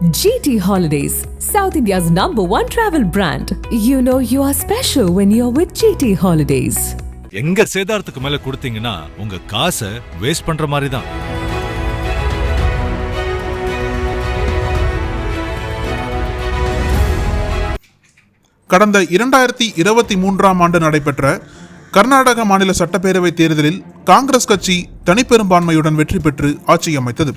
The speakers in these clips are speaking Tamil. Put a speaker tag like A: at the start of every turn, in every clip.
A: GT Holidays, South India's #1 travel brand. You know you are special when you're with GT Holidays.
B: எங்க சேதாரத்துக்கு மேல கொடுத்தீங்கன்னா உங்க காசை வேஸ்ட் பண்ற மாதிரி தான்.
C: கடந்த 2023ஆம் ஆண்டு நடைபெற்ற கர்நாடக மாநில சட்டப்பேரவை தேர்தலில் காங்கிரஸ் கட்சி தனிப்பெரும்பான்மையுடன் வெற்றி பெற்று ஆட்சி அமைத்தது.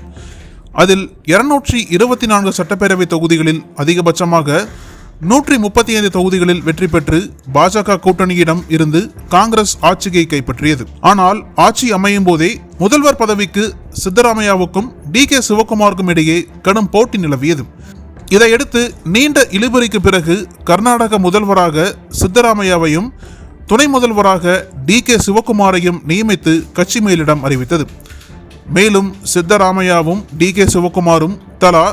C: அதில் 224 சட்டப்பேரவை தொகுதிகளில் அதிகபட்சமாக 135 தொகுதிகளில் வெற்றி பெற்று பாஜக கூட்டணியிடம் இருந்து காங்கிரஸ் ஆட்சியை கைப்பற்றியது. ஆனால் ஆட்சி அமையும் போதே முதல்வர் பதவிக்கு சித்தராமையாவுக்கும் DK சிவகுமாருக்கும் இடையே கடும் போட்டி நிலவியது. இதையடுத்து நீண்ட இழுபறிக்கு பிறகு கர்நாடக முதல்வராக சித்தராமையாவையும் துணை முதல்வராக DK சிவகுமாரையும் நியமித்து கட்சி மேலிடம் அறிவித்தது. மேலும் சித்தராமையாவும் DK சிவகுமாரும் தலா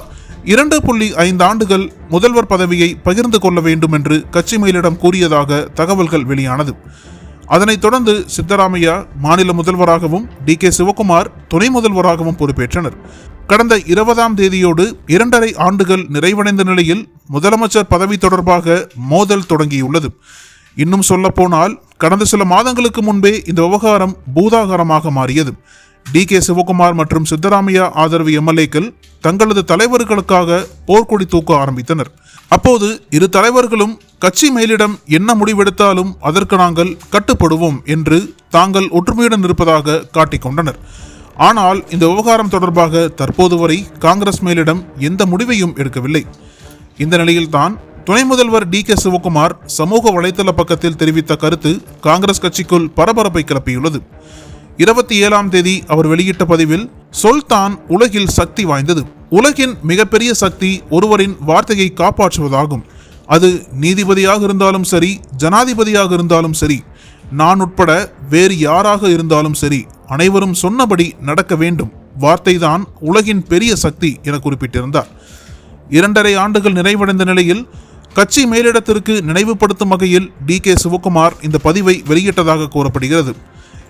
C: 2.5 ஆண்டுகள் முதல்வர் பதவியை பகிர்ந்து கொள்ள வேண்டும் என்று கட்சி மேலிடம் கூறியதாக தகவல்கள் வெளியானது. அதனைத் தொடர்ந்து சித்தராமையா மாநில முதல்வராகவும் DK சிவகுமார் துணை முதல்வராகவும் பொறுப்பேற்றனர். கடந்த 20ஆம் தேதியோடு 2.5 ஆண்டுகள் நிறைவடைந்த நிலையில் முதலமைச்சர் பதவி தொடர்பாக மோதல் தொடங்கியுள்ளது. இன்னும் சொல்ல போனால் கடந்த சில மாதங்களுக்கு முன்பே இந்த விவகாரம் பூதாகரமாக மாறியது. DK சிவகுமார் மற்றும் சித்தராமையா ஆதரவு MLAக்கள் தங்களது தலைவர்களுக்காக போர்க்கொடி தூக்க ஆரம்பித்தனர். அப்போது இரு தலைவர்களும் கட்சி மேலிடம் என்ன முடிவெடுத்தாலும் அதற்கு நாங்கள் கட்டுப்படுவோம் என்று தாங்கள் ஒற்றுமையுடன் இருப்பதாக காட்டிக்கொண்டனர். ஆனால் இந்த விவகாரம் தொடர்பாக தற்போது வரை காங்கிரஸ் மேலிடம் எந்த முடிவையும் எடுக்கவில்லை. இந்த நிலையில்தான் துணை முதல்வர் DK சிவகுமார் சமூக வலைதள பக்கத்தில் தெரிவித்த கருத்து காங்கிரஸ் கட்சிக்குள் பரபரப்பை கிளப்பியுள்ளது. 27ஆம் தேதி அவர் வெளியிட்ட பதிவில், சொல் தான் உலகில் சக்தி வாய்ந்தது. உலகின் மிகப்பெரிய சக்தி ஒருவரின் வார்த்தையை காப்பாற்றுவதாகும். அது நீதிபதியாக இருந்தாலும் சரி, ஜனாதிபதியாக இருந்தாலும் சரி, நான் உட்பட வேறு யாராக இருந்தாலும் சரி, அனைவரும் சொன்னபடி நடக்க வேண்டும். வார்த்தைதான் உலகின் பெரிய சக்தி என குறிப்பிட்டிருந்தார். 2.5 ஆண்டுகள் நிறைவடைந்த நிலையில் கட்சி மேலிடத்திற்கு நினைவுபடுத்தும் வகையில் DK சிவகுமார் இந்த பதிவை வெளியிட்டதாக கூறப்படுகிறது.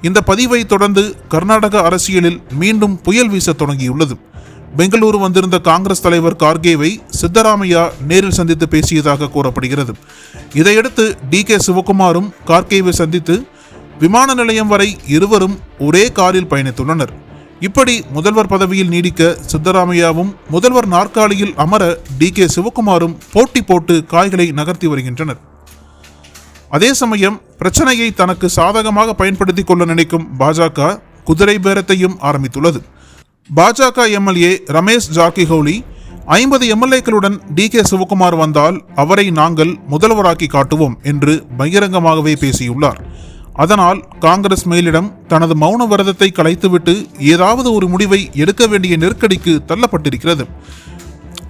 C: இந்த பதிவை தொடர்ந்து கர்நாடக அரசியலில் மீண்டும் புயல் வீச தொடங்கியுள்ளது. பெங்களூரு வந்திருந்த காங்கிரஸ் தலைவர் கார்கேவை சித்தராமையா நேரில் சந்தித்து பேசியதாக கூறப்படுகிறது. இதையடுத்து DK சிவகுமாரும் கார்கேவை சந்தித்து விமான நிலையம் வரை இருவரும் ஒரே காரில் பயணித்துள்ளனர். இப்படி முதல்வர் பதவியில் நீடிக்க சித்தராமையாவும் முதல்வர் நாற்காலியில் அமர DK சிவகுமாரும் போட்டி போட்டு காய்களை நகர்த்தி வருகின்றனர். அதே சமயம் பிரச்சனையை தனக்கு சாதகமாக பயன்படுத்திக் கொள்ள நினைக்கும் பாஜக குதிரை பேரத்தையும் ஆரம்பித்துள்ளது. பாஜக MLA ரமேஷ் ஜார்கிஹோலி 50 MLAக்களுடன் DK சிவகுமார் வந்தால் அவரை நாங்கள் முதல்வராக்கி காட்டுவோம் என்று பகிரங்கமாகவே பேசியுள்ளார். அதனால் காங்கிரஸ் மேலிடம் தனது மௌன விரதத்தை கலைத்துவிட்டு ஏதாவது ஒரு முடிவை எடுக்க வேண்டிய நெருக்கடிக்கு தள்ளப்பட்டிருக்கிறது.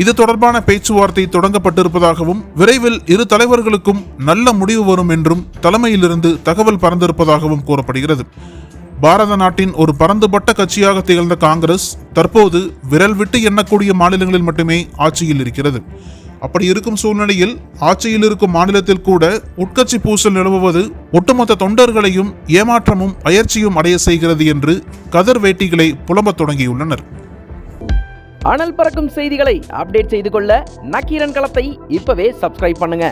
C: இது தொடர்பான பேச்சுவார்த்தை தொடங்கப்பட்டிருப்பதாகவும் விரைவில் இரு தலைவர்களுக்கும் நல்ல முடிவு வரும் என்றும் தலைமையிலிருந்து தகவல் பறந்திருப்பதாகவும் கூறப்படுகிறது. பாரத நாட்டின் ஒரு பரந்துபட்ட கட்சியாக திகழ்ந்த காங்கிரஸ் தற்போது விரல் விட்டு எண்ணக்கூடிய மாநிலங்களில் மட்டுமே ஆட்சியில் இருக்கிறது. அப்படி இருக்கும் சூழ்நிலையில் ஆட்சியில் இருக்கும் மாநிலத்தில் கூட உட்கட்சி பூசல் நிலவுவது ஒட்டுமொத்த தொண்டர்களையும் ஏமாற்றமும் அயற்சியும் அடைய செய்கிறது என்று கதர் வேட்டிகளை புலம்பத் தொடங்கியுள்ளனர்.
D: அனல் பறக்கும் செய்திகளை அப்டேட் செய்து கொள்ள நக்கீரன் களத்தை இப்பவே சப்ஸ்கிரைப் பண்ணுங்க.